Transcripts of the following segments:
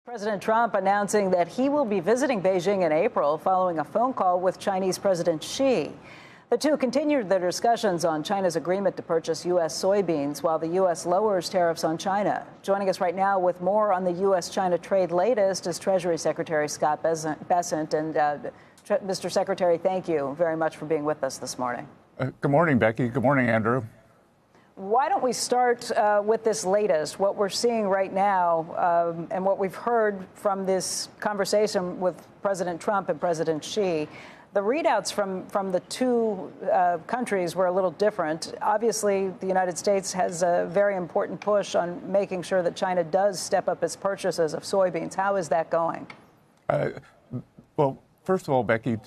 President Trump announcing that he will be visiting Beijing in April following a phone call with Chinese President Xi. The two continued their discussions on China's agreement to purchase U.S. soybeans while the U.S. lowers tariffs on China. Joining us right now with more on the U.S.-China trade latest is Treasury Secretary Scott Bessent. And Mr. Secretary, thank you very much for being with us this morning. Good morning, Becky. Good morning, Andrew. Why don't we start with this latest, what we're seeing right now and what we've heard from this conversation with President Trump and President Xi. The readouts from the two countries were a little different. Obviously, the United States has a very important push on making sure that China does step up its purchases of soybeans. How is that going? Well, first of all, Becky,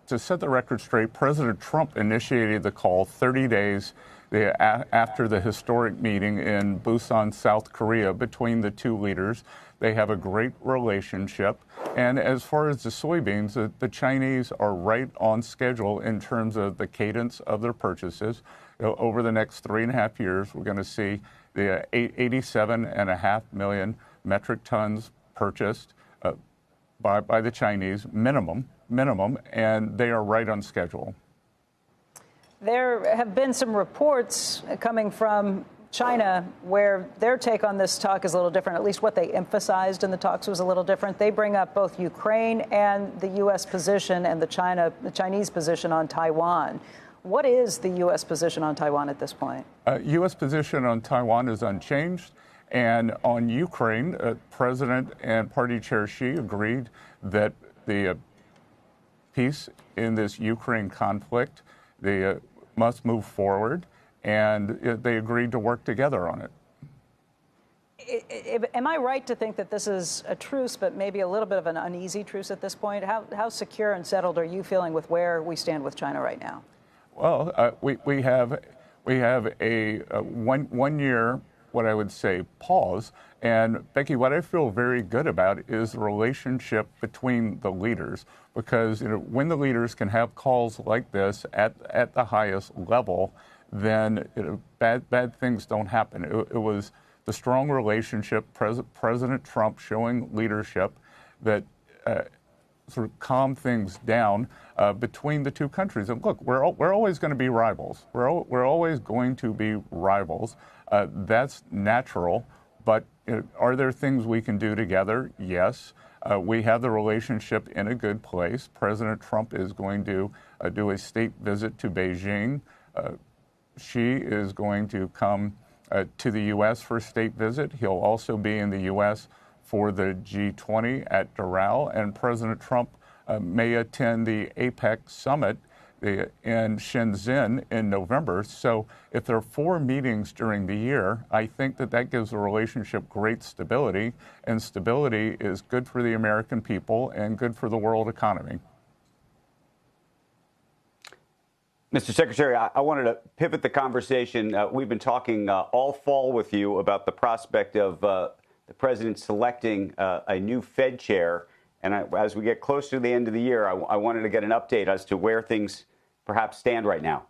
to set the record straight, President Trump initiated the call 30 days after the historic meeting in Busan, South Korea, between the two leaders. They have a great relationship. And as far as the soybeans, the Chinese are right on schedule in terms of the cadence of their purchases. Over the next 3.5 years, we're going to see the 87.5 million metric tons purchased by the Chinese, minimum, and they are right on schedule. There have been some reports coming from China where their take on this talk is a little different. At least what they emphasized in the talks was a little different. They bring up both Ukraine and the U.S. position and the Chinese position on Taiwan. What is the U.S. position on Taiwan at this point? U.S. position on Taiwan is unchanged. And on Ukraine, President and Party Chair Xi agreed that the peace in this Ukraine conflict, they must move forward, and they agreed to work together on it. Am I right to think that this is a truce, but maybe a little bit of an uneasy truce at this point? How secure and settled are you feeling with where we stand with China right now? Well, we have a 1 year, what I would say, pause. And Becky, what I feel very good about is the relationship between the leaders, because when the leaders can have calls like this at the highest level, then bad things don't happen. It was the strong relationship, President Trump showing leadership that sort of calmed things down between the two countries. And look, we're always going to be rivals. We're always going to be rivals. That's natural. But are there things we can do together? Yes. We have the relationship in a good place. President Trump is going to do a state visit to Beijing. Xi is going to come to the U.S. for a state visit. He'll also be in the U.S. for the G20 at Doral. And President Trump may attend the APEC summit in Shenzhen in November. So if there are 4 meetings during the year, I think that gives the relationship great stability, and stability is good for the American people and good for the world economy. Mr. Secretary, I wanted to pivot the conversation. We've been talking all fall with you about the prospect of the president selecting a new Fed chair. And as we get close to the end of the year, I wanted to get an update as to where things perhaps stand right now.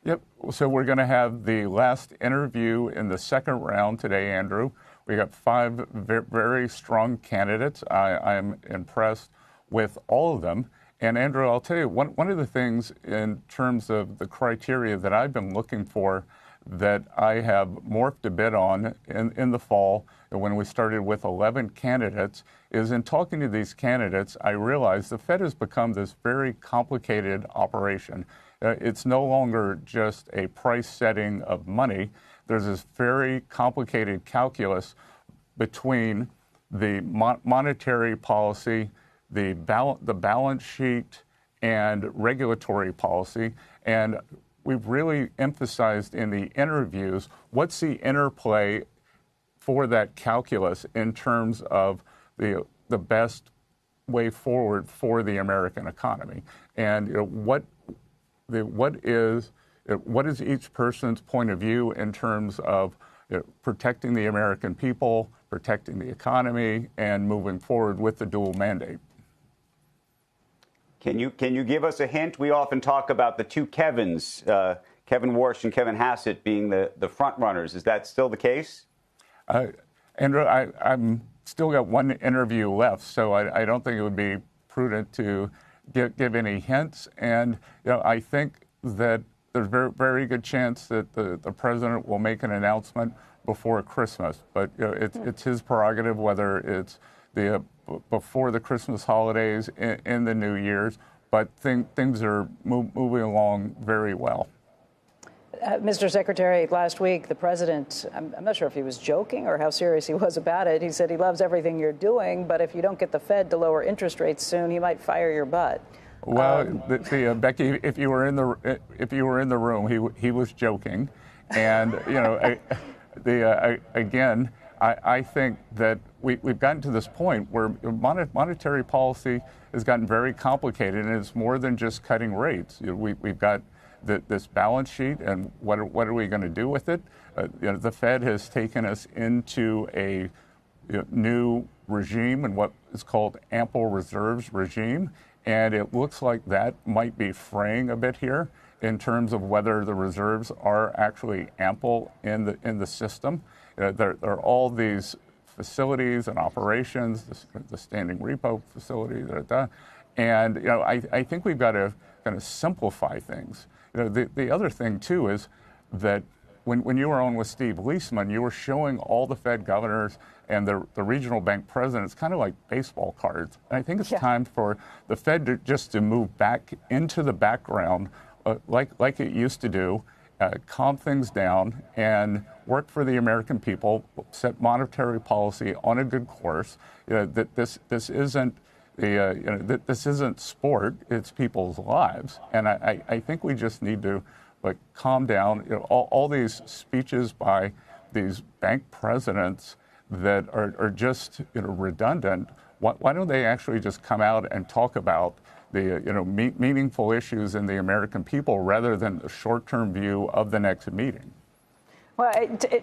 Yep. So we're going to have the last interview in the second round today, Andrew. We got 5 very strong candidates. I'm impressed with all of them. And Andrew, I'll tell you, one of the things in terms of the criteria that I've been looking for that I have morphed a bit on in the fall when we started with 11 candidates is in talking to these candidates, I realized the Fed has become this very complicated operation. It's no longer just a price setting of money. There's this very complicated calculus between the monetary policy, the balance sheet, and regulatory policy. And we've really emphasized in the interviews what's the interplay for that calculus in terms of the best way forward for the American economy, and what is each person's point of view in terms of protecting the American people, protecting the economy, and moving forward with the dual mandate. Can you give us a hint? We often talk about the two Kevins, Kevin Warsh and Kevin Hassett, being the front runners. Is that still the case? Andrew, I'm still got one interview left, so I don't think it would be prudent to give any hints. And I think that there's very, very good chance that the president will make an announcement before Christmas. But it's his prerogative whether it's before the Christmas holidays in the New Year's. But things are moving along very well. Mr. Secretary, last week, the president, I'm not sure if he was joking or how serious he was about it. He said he loves everything you're doing, but if you don't get the Fed to lower interest rates soon, he might fire your butt. Well, Becky, if you were in the room, he was joking, and again, I think that we've gotten to this point where monetary policy has gotten very complicated, and it's more than just cutting rates. We've got this balance sheet, and what are we going to do with it? The Fed has taken us into a new regime, and what is called ample reserves regime, and it looks like that might be fraying a bit here in terms of whether the reserves are actually ample in the system. There are all these facilities and operations, the standing repo facility, and I think we've got to kind of simplify things. The other thing too is that when you were on with Steve Leisman, you were showing all the Fed governors and the regional bank presidents kind of like baseball cards. And I think it's time for the Fed to move back into the background like it used to do, calm things down and work for the American people, set monetary policy on a good course. That this isn't this isn't sport, it's people's lives. And I think we just need to calm down. All these speeches by these bank presidents that are just redundant. Why don't they actually just come out and talk about the meaningful issues in the American people rather than a short-term view of the next meeting? Well,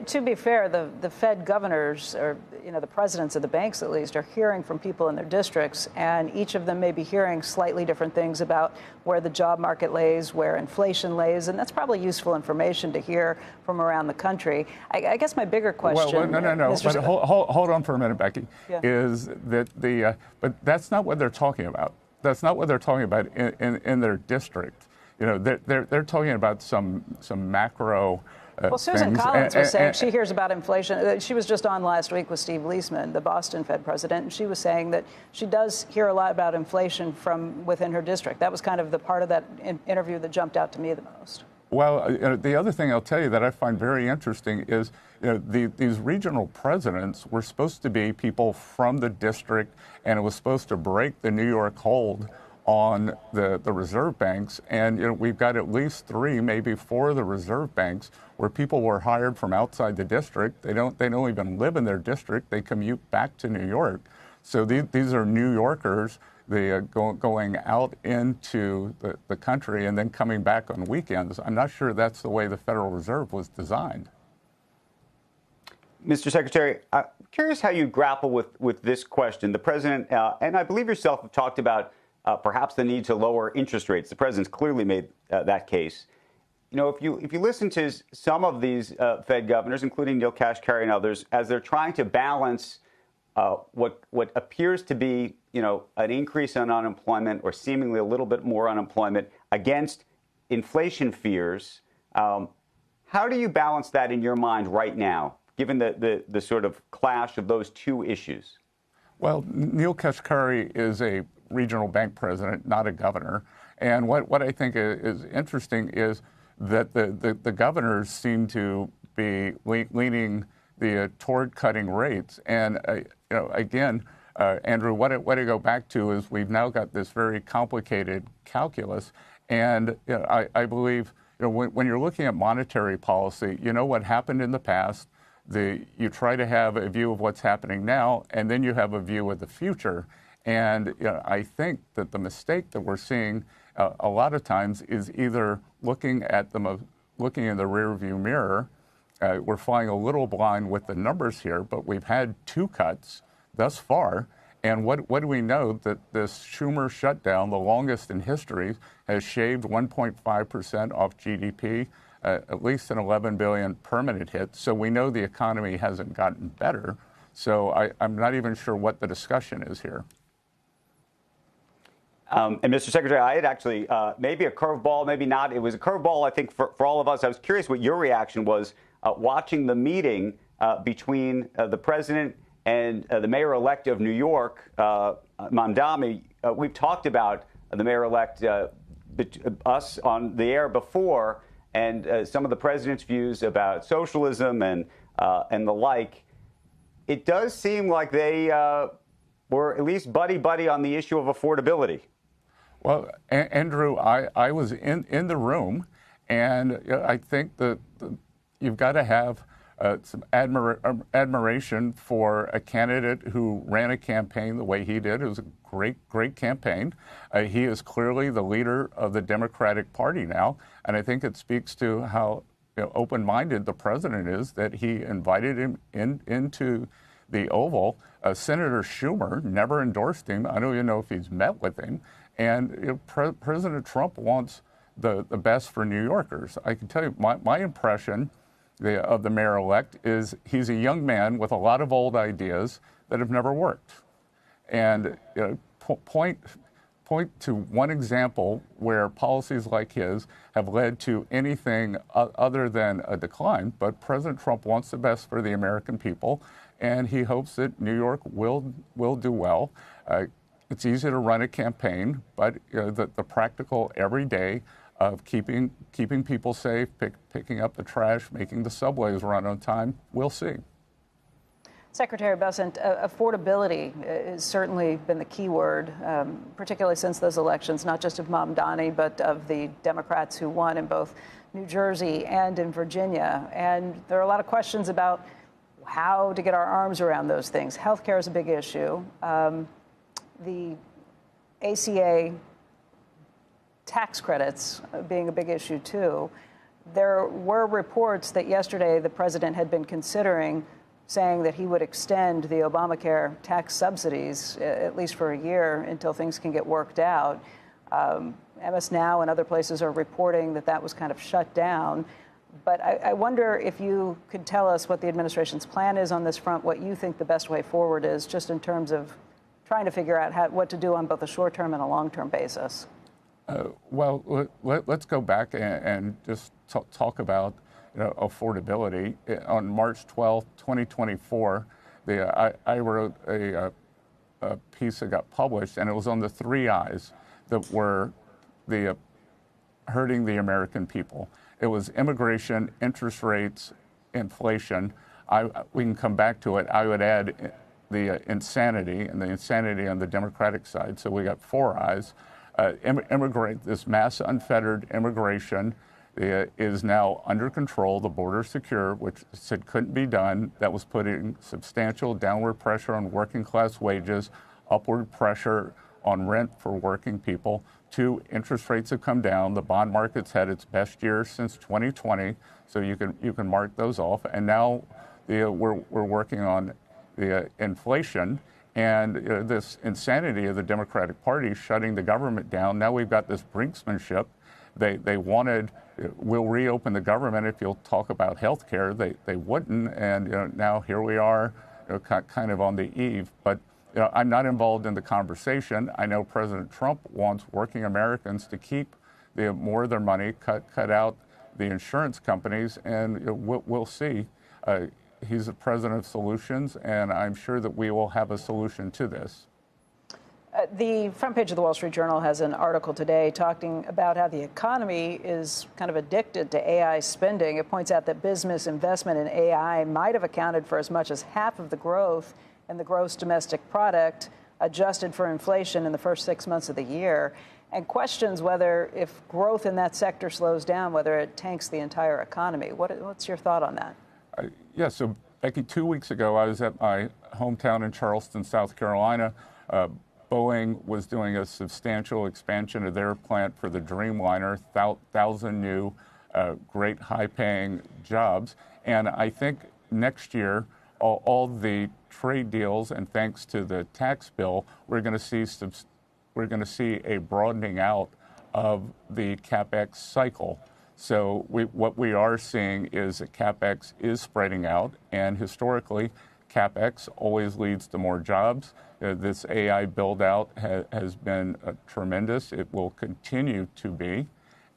to be fair, the Fed governors, or the presidents of the banks at least, are hearing from people in their districts, and each of them may be hearing slightly different things about where the job market lays, where inflation lays, and that's probably useful information to hear from around the country. I guess my bigger question, no. But hold on for a minute, Becky. Yeah. Is that but that's not what they're talking about. That's not what they're talking about in their district. They're talking about some macro. Well, Susan Collins was saying she hears about inflation. She was just on last week with Steve Leisman, the Boston Fed president, and she was saying that she does hear a lot about inflation from within her district. That was kind of the part of that interview that jumped out to me the most. Well, the other thing I'll tell you that I find very interesting is these regional presidents were supposed to be people from the district, and it was supposed to break the New York hold on the reserve banks. And we've got at least 3, maybe 4 of the reserve banks where people were hired from outside the district. They don't even live in their district. They commute back to New York. So these are New Yorkers. They going out into the country and then coming back on weekends. I'm not sure that's the way the Federal Reserve was designed. Mr. Secretary, I'm curious how you grapple with this question. The president, and I believe yourself, have talked about perhaps the need to lower interest rates. The president's clearly made that case. If you listen to some of these Fed governors, including Neil Kashkari and others, as they're trying to balance what appears to be an increase in unemployment, or seemingly a little bit more unemployment, against inflation fears, how do you balance that in your mind right now, given the sort of clash of those two issues? Well, Neil Kashkari is a regional bank president, not a governor. And what I think is interesting is that the governors seem to be leaning toward cutting rates. And again, Andrew, what I go back to is we've now got this very complicated calculus, and I believe when you're looking at monetary policy, what happened in the past. You try to have a view of what's happening now, and then you have a view of the future. And I think that the mistake that we're seeing a lot of times is either looking in the rearview mirror. We're flying a little blind with the numbers here, but we've had 2 cuts thus far. And what do we know? That this Schumer shutdown, the longest in history, has shaved 1.5% off GDP, at least an $11 billion permanent hit. So we know the economy hasn't gotten better. So I'm not even sure what the discussion is here. And Mr. Secretary, I had actually maybe a curveball, maybe not. It was a curveball, I think, for all of us. I was curious what your reaction was watching the meeting between the president and the mayor-elect of New York, Mamdani. We've talked about the mayor-elect, us on the air before, and some of the president's views about socialism and the like. It does seem like they were at least buddy-buddy on the issue of affordability. Well, Andrew, I was in the room, and I think that you've got to have some admiration for a candidate who ran a campaign the way he did. It was a great campaign. He is clearly the leader of the Democratic Party now, and I think it speaks to how open-minded the president is that he invited him into the Oval. Senator Schumer never endorsed him. I don't even know if he's met with him. And President Trump wants the best for New Yorkers. I can tell you my impression of the mayor-elect is he's a young man with a lot of old ideas that have never worked. And point to one example where policies like his have led to anything other than a decline. But President Trump wants the best for the American people, and he hopes that New York will do well. It's easy to run a campaign, but the practical everyday of keeping people safe, picking up the trash, making the subways run on time, we'll see. Secretary Bessent, affordability has certainly been the key word, particularly since those elections, not just of Mamdani, but of the Democrats who won in both New Jersey and in Virginia. And there are a lot of questions about how to get our arms around those things. Healthcare is a big issue. The ACA tax credits being a big issue, too. There were reports that yesterday the president had been considering saying that he would extend the Obamacare tax subsidies, at least for a year, until things can get worked out. MS Now and other places are reporting that that was kind of shut down. But I wonder if you could tell us what the administration's plan is on this front, what you think the best way forward is, just in terms of trying to figure out what to do on both a short-term and a long-term basis. Well, let's go back and just talk about affordability. On March 12, 2024, I wrote a piece that got published, and it was on the three I's that were hurting the American people. It was immigration, interest rates, inflation. We can come back to it. I would add the insanity, and the insanity on the Democratic side. So we got four I's. This mass unfettered immigration is now under control. The border secure, which said couldn't be done. That was putting substantial downward pressure on working class wages, upward pressure on rent for working people. Two, interest rates have come down. The bond market's had its best year since 2020, so you can mark those off. And now we're working on the inflation and this insanity of the Democratic Party shutting the government down. Now we've got this brinksmanship. They wanted, we'll reopen the government if you'll talk about health care. They wouldn't, and now here we are, kind of on the eve. But I'm not involved in the conversation. I know President Trump wants working Americans to keep more of their money, cut out the insurance companies, and we'll see. He's the president of solutions, and I'm sure that we will have a solution to this. The front page of the Wall Street Journal has an article today talking about how the economy is kind of addicted to AI spending. It points out that business investment in AI might have accounted for as much as half of the growth in the gross domestic product, adjusted for inflation in the first 6 months of the year, and questions whether, if growth in that sector slows down, whether it tanks the entire economy. What's your thought on that? Yeah, so Becky, 2 weeks ago, I was at my hometown in Charleston, South Carolina. Boeing was doing a substantial expansion of their plant for the Dreamliner, 1,000 new, great high-paying jobs. And I think next year, all the trade deals, and thanks to the tax bill, we're going to see a broadening out of the CapEx cycle. So what we are seeing is that CapEx is spreading out, and historically, CapEx always leads to more jobs. This AI build-out has been tremendous. It will continue to be.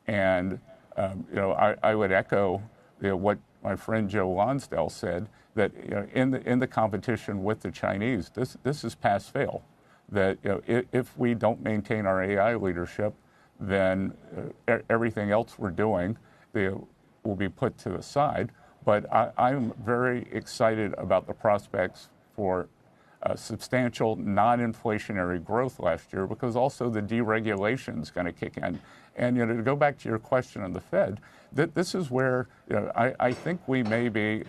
And, I would echo what my friend Joe Lonsdale said, that in the competition with the Chinese, this is pass-fail. That if we don't maintain our AI leadership, then everything else we're doing will be put to the side. But I'm very excited about the prospects for substantial non-inflationary growth last year, because also the deregulation is going to kick in. And to go back to your question on the Fed, this is where I think we may be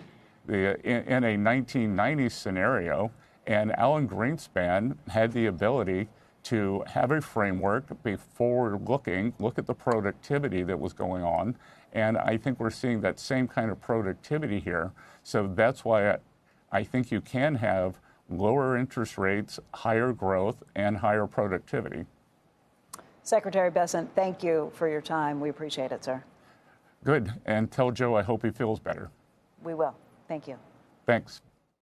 in a 1990s scenario, and Alan Greenspan had the ability to have a framework, be forward-looking, look at the productivity that was going on, and I think we're seeing that same kind of productivity here. So that's why I think you can have lower interest rates, higher growth, and higher productivity. Secretary Bessent, thank you for your time. We appreciate it, sir. Good. And tell Joe I hope he feels better. We will. Thank you. Thanks.